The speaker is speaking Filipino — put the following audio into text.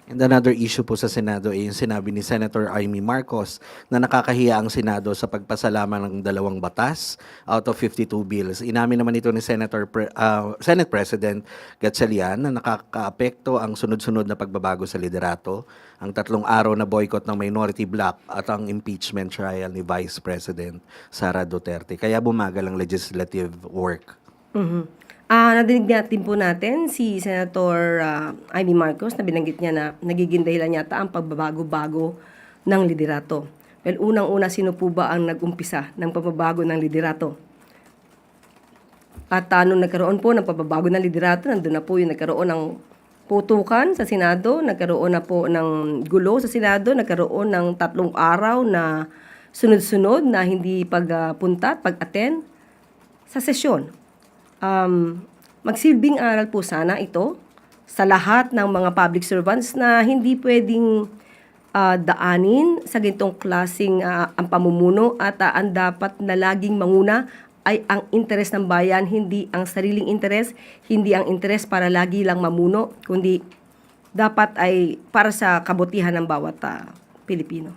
And another issue po sa Senado ay yung sinabi ni Senator Amy Marcos na nakakahiya ang Senado sa pagpasalaman ng 2 batas out of 52 bills. Inamin naman ito ni Senate President Gatchalian na nakakaapekto ang sunod-sunod na pagbabago sa liderato, ang 3 araw na boycott ng minority bloc at ang impeachment trial ni Vice President Sara Duterte. Kaya bumagal ang legislative work. Nadinig natin po natin si Senator Amy Marcos na binanggit niya na nagiging dahilan yata ang pagbabago-bago ng liderato. Well, unang-una, sino po ba ang nag-umpisa ng pagbabago ng liderato? At nung nagkaroon po ng pagbabago ng liderato, nandun na po yung nagkaroon ng putukan sa Senado, nagkaroon na po ng gulo sa Senado, nagkaroon ng 3 araw na sunod-sunod na hindi pagpunta at pag-attend sa sesyon. Magsilbing aral po sana ito sa lahat ng mga public servants na hindi pwedeng daanin sa ganitong klaseng ang pamumuno at ang dapat na laging manguna ay ang interes ng bayan, hindi ang sariling interes, hindi ang interes para lagi lang mamuno, kundi dapat ay para sa kabutihan ng bawat Pilipino.